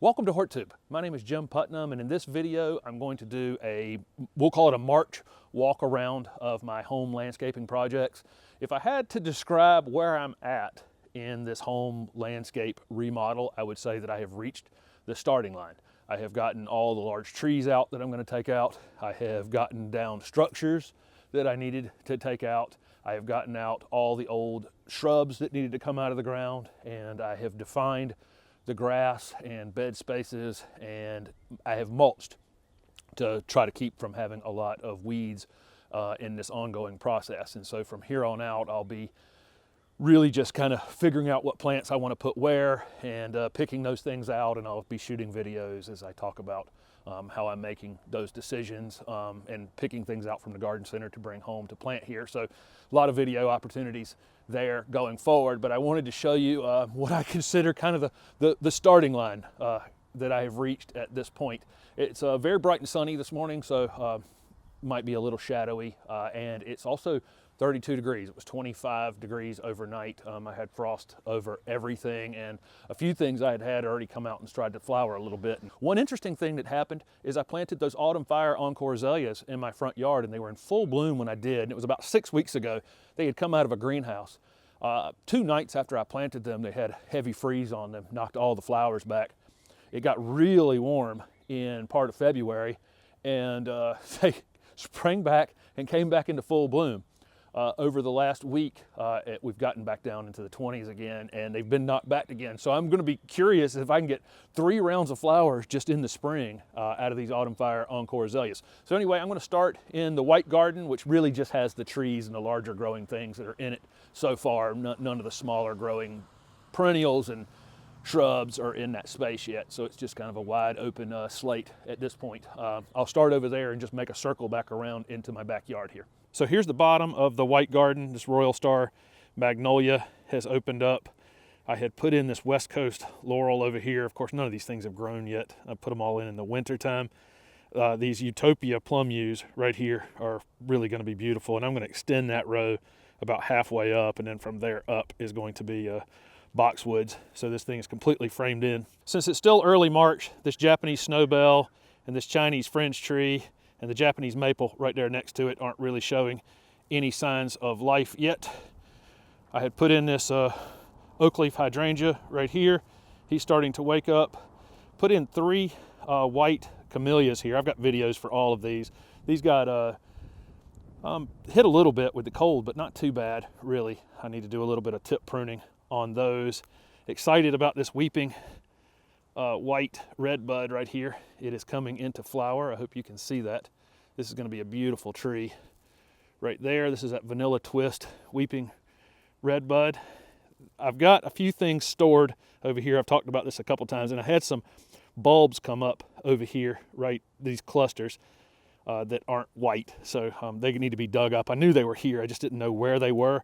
Welcome to HortTube. My name is Jim Putnam, and in this video I'm going to do we'll call it a March walk around of my home landscaping projects. If I had to describe where I'm at in this home landscape remodel, I would say that I have reached the starting line. I have gotten all the large trees out that I'm going to take out. I have gotten down structures that I needed to take out. I have gotten out all the old shrubs that needed to come out of the ground, and I have defined the grass and bed spaces, and I have mulched to try to keep from having a lot of weeds in this ongoing process. And so from here on out, I'll be really just kind of figuring out what plants I want to put where and picking those things out, and I'll be shooting videos as I talk about how I'm making those decisions and picking things out from the garden center to bring home to plant here. So a lot of video opportunities there going forward, but I wanted to show you what I consider kind of the starting line that I have reached at this point. It's very bright and sunny this morning, so might be a little shadowy, and it's also 32 degrees. It was 25 degrees overnight. I had frost over everything, and a few things I had already come out and tried to flower a little bit. And one interesting thing that happened is I planted those autumn fire Encore Azaleas in my front yard, and they were in full bloom when I did. And it was about 6 weeks ago. They had come out of a greenhouse. 2 nights after I planted them, they had heavy freeze on them, knocked all the flowers back. It got really warm in part of February, and they sprang back and came back into full bloom. Over the last week, we've gotten back down into the 20s again, and they've been knocked back again. So I'm going to be curious if I can get 3 rounds of flowers just in the spring out of these autumn fire Encore Azaleas. So anyway, I'm going to start in the white garden, which really just has the trees and the larger growing things that are in it so far. None of the smaller growing perennials and shrubs are in that space yet, so it's just kind of a wide open slate at this point. I'll start over there and just make a circle back around into my backyard here. So here's the bottom of the white garden. This Royal Star Magnolia has opened up. I had put in this West Coast Laurel over here. Of course, none of these things have grown yet. I put them all in the winter time. These Yewtopia Plum Yews right here are really going to be beautiful, and I'm going to extend that row about halfway up, and then from there up is going to be boxwoods. So this thing is completely framed in. Since it's still early March, this Japanese snowbell and this Chinese fringe tree and the Japanese maple right there next to it aren't really showing any signs of life yet. I had put in this Oakleaf Hydrangea right here. He's starting to wake up. Put in 3 white Camellias here. I've got videos for all of these. These got hit a little bit with the cold, but not too bad, really. I need to do a little bit of tip pruning on those. Excited about this weeping white redbud right here. It is coming into flower. I hope you can see that. This is going to be a beautiful tree right there. This is that vanilla twist weeping redbud. I've got a few things stored over here. I've talked about this a couple times, and I had some bulbs come up over here, right, these clusters that aren't white, so they need to be dug up. I knew they were here, I just didn't know where they were,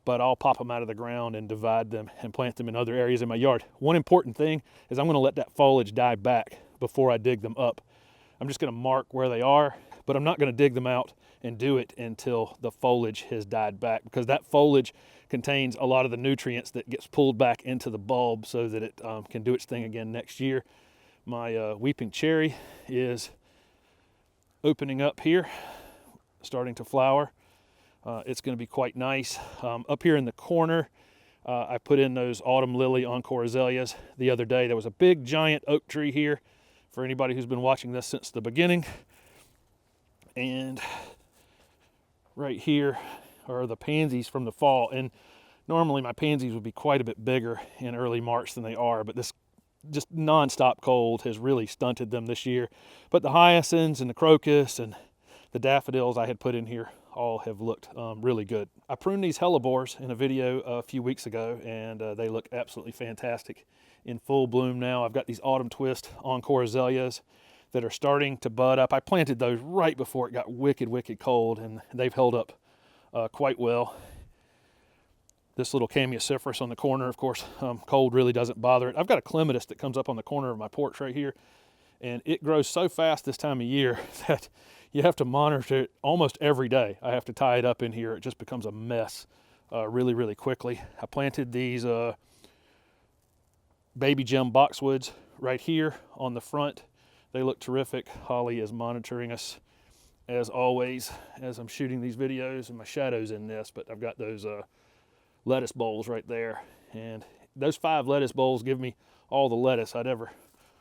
but I'll pop them out of the ground and divide them and plant them in other areas in my yard. One important thing is I'm going to let that foliage die back before I dig them up. I'm just going to mark where they are, but I'm not going to dig them out and do it until the foliage has died back, because that foliage contains a lot of the nutrients that gets pulled back into the bulb so that it can do its thing again next year. My weeping cherry is opening up here, starting to flower. It's going to be quite nice. Up here in the corner, I put in those autumn lily Encore Azaleas the other day. There was a big giant oak tree here for anybody who's been watching this since the beginning. And right here are the pansies from the fall. And normally my pansies would be quite a bit bigger in early March than they are, but this just non-stop cold has really stunted them this year. But the hyacinths and the crocus and the daffodils I had put in here all have looked really good. I pruned these Helleborus in a video a few weeks ago, and they look absolutely fantastic in full bloom now. I've got these autumn twist Encore Azaleas that are starting to bud up. I planted those right before it got wicked cold, and they've held up quite well. This little Cypress on the corner, of course, cold really doesn't bother it. I've got a Clematis that comes up on the corner of my porch right here, and it grows so fast this time of year that you have to monitor it almost every day. I have to tie it up in here. It just becomes a mess really quickly. I planted these baby Gem Boxwoods right here on the front, they look terrific. Holly is monitoring us as always as I'm shooting these videos, and my shadow's in this, but I've got those lettuce bowls right there, and those 5 lettuce bowls give me all the lettuce I'd ever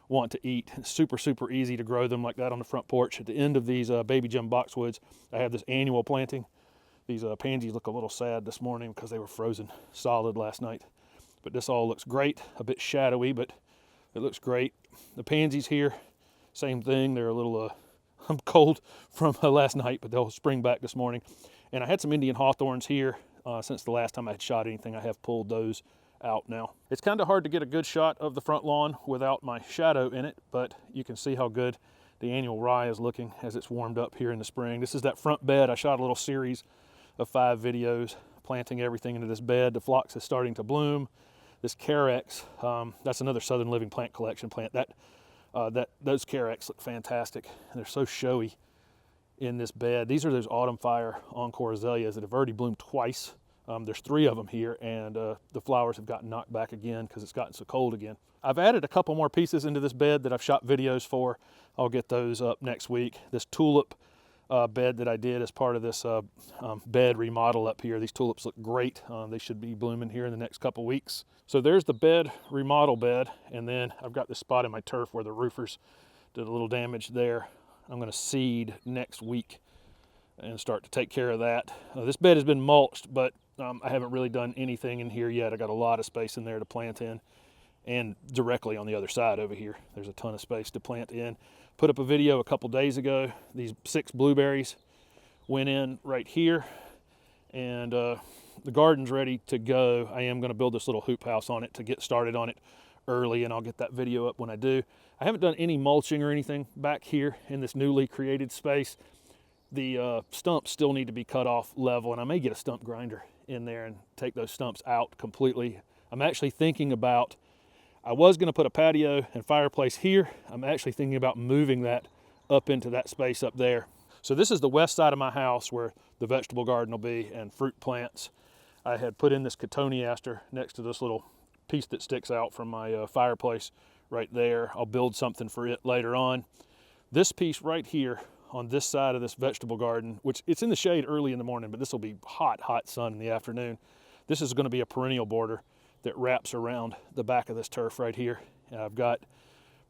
want to eat. It's super, super easy to grow them like that on the front porch. At the end of these baby Gem Boxwoods, I have this annual planting. These pansies look a little sad this morning because they were frozen solid last night. But this all looks great, a bit shadowy, but it looks great. The pansies here, same thing. They're a little I'm cold from last night, but they'll spring back this morning. And I had some Indian hawthorns here since the last time I had shot anything. I have pulled those out now. It's kind of hard to get a good shot of the front lawn without my shadow in it, but you can see how good the annual rye is looking as it's warmed up here in the spring. This is that front bed. I shot a little series of 5 videos planting everything into this bed. The phlox is starting to bloom. This carex, that's another Southern Living Plant Collection plant. Those carex look fantastic. They're so showy in this bed. These are those autumn fire Encore Azaleas that have already bloomed twice. There's 3 of them here, and the flowers have gotten knocked back again because it's gotten so cold again. I've added a couple more pieces into this bed that I've shot videos for. I'll get those up next week. This tulip bed that I did as part of this bed remodel up here. These tulips look great. They should be blooming here in the next couple weeks. So there's the bed, remodel bed, and then I've got this spot in my turf where the roofers did a little damage there. I'm going to seed next week and start to take care of that. This bed has been mulched, but I haven't really done anything in here yet. I got a lot of space in there to plant in, and directly on the other side over here, there's a ton of space to plant in. Put up a video a couple days ago. These 6 blueberries went in right here, and the garden's ready to go. I am going to build this little hoop house on it to get started on it early, and I'll get that video up when I do. I haven't done any mulching or anything back here in this newly created space. The stumps still need to be cut off level, and I may get a stump grinder in there and take those stumps out completely. I'm actually thinking about, I was going to put a patio and fireplace here. I'm actually thinking about moving that up into that space up there. So this is the west side of my house where the vegetable garden will be and fruit plants. I had put in this cotoneaster next to this little piece that sticks out from my fireplace right there. I'll build something for it later on. This piece right here on this side of this vegetable garden, which it's in the shade early in the morning, but this will be hot, hot sun in the afternoon. This is going to be a perennial border that wraps around the back of this turf right here. And I've got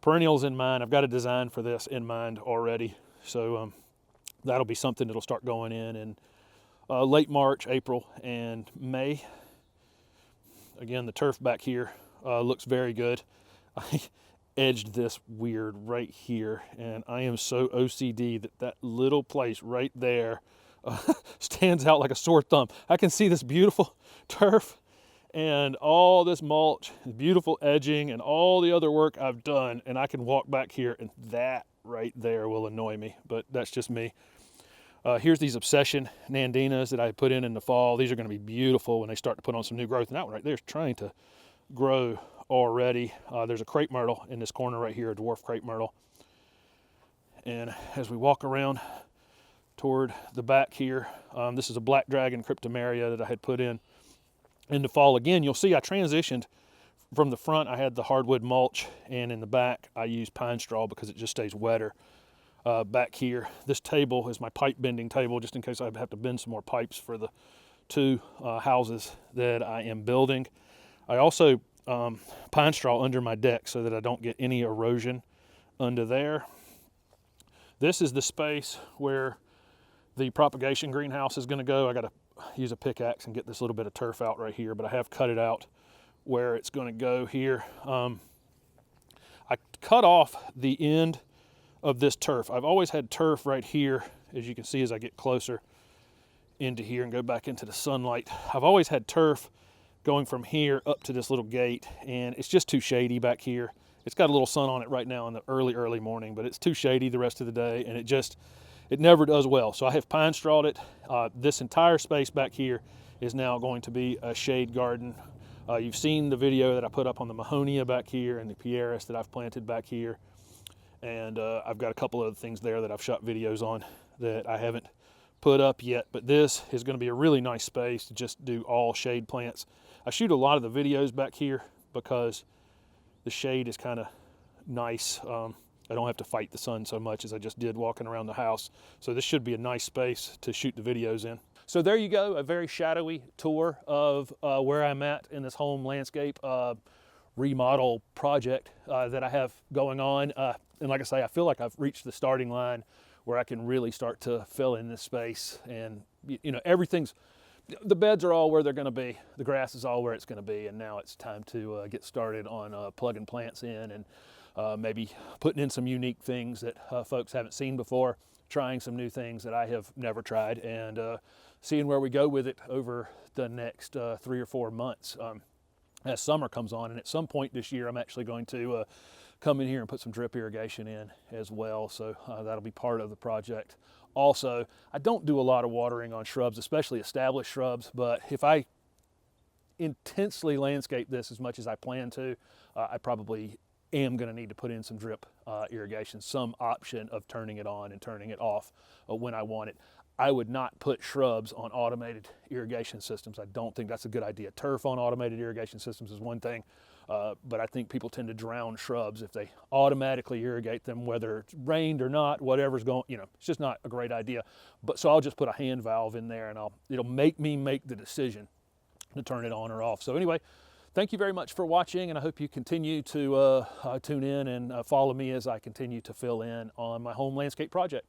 perennials in mind. I've got a design for this in mind already. So that'll be something that'll start going in late March, April, and May. Again, the turf back here looks very good. I edged this weird right here, and I am so OCD that little place right there stands out like a sore thumb. I can see this beautiful turf and all this mulch, beautiful edging, and all the other work I've done, and I can walk back here, and that right there will annoy me, but that's just me. Here's these Obsession Nandinas that I put in the fall. These are going to be beautiful when they start to put on some new growth, and that one right there is trying to grow already. There's a Crape Myrtle in this corner right here, a Dwarf Crape Myrtle. And as we walk around toward the back here, this is a Black Dragon Cryptomeria that I had put in the fall. Again, you'll see I transitioned from the front. I had the hardwood mulch, and in the back I used pine straw because it just stays wetter. Back here, this table is my pipe bending table, just in case I have to bend some more pipes for the 2 houses that I am building. I also pine straw under my deck so that I don't get any erosion under there. This is the space where the propagation greenhouse is going to go. I got to use a pickaxe and get this little bit of turf out right here, but I have cut it out where it's going to go here. I cut off the end of this turf. I've always had turf right here, as you can see as I get closer into here and go back into the sunlight. I've always had turf going from here up to this little gate, and it's just too shady back here. It's got a little sun on it right now in the early morning, but it's too shady the rest of the day, and it never does well. So I have pine strawed it. This entire space back here is now going to be a shade garden. You've seen the video that I put up on the Magnolia back here and the Pieris that I've planted back here. And I've got a couple other things there that I've shot videos on that I haven't put up yet, but this is going to be a really nice space to just do all shade plants. I shoot a lot of the videos back here because the shade is kind of nice. I don't have to fight the sun so much as I just did walking around the house. So this should be a nice space to shoot the videos in. So there you go, a very shadowy tour of where I'm at in this home landscape remodel project that I have going on. And like I say, I feel like I've reached the starting line where I can really start to fill in this space. And you know, the beds are all where they're gonna be, the grass is all where it's gonna be, and now it's time to get started on plugging plants in and maybe putting in some unique things that folks haven't seen before, trying some new things that I have never tried, and seeing where we go with it over the next 3 or 4 months as summer comes on. And at some point this year, I'm actually going to come in here and put some drip irrigation in as well, so that'll be part of the project. Also, I don't do a lot of watering on shrubs, especially established shrubs, but if I intensely landscape this as much as I plan to, I probably am going to need to put in some drip irrigation, some option of turning it on and turning it off when I want it. I would not put shrubs on automated irrigation systems. I don't think that's a good idea. Turf on automated irrigation systems is one thing, but I think people tend to drown shrubs if they automatically irrigate them, whether it's rained or not, whatever's going, you know, it's just not a great idea. But so I'll just put a hand valve in there, and it'll make me make the decision to turn it on or off. So anyway, thank you very much for watching, and I hope you continue to tune in and follow me as I continue to fill in on my home landscape project.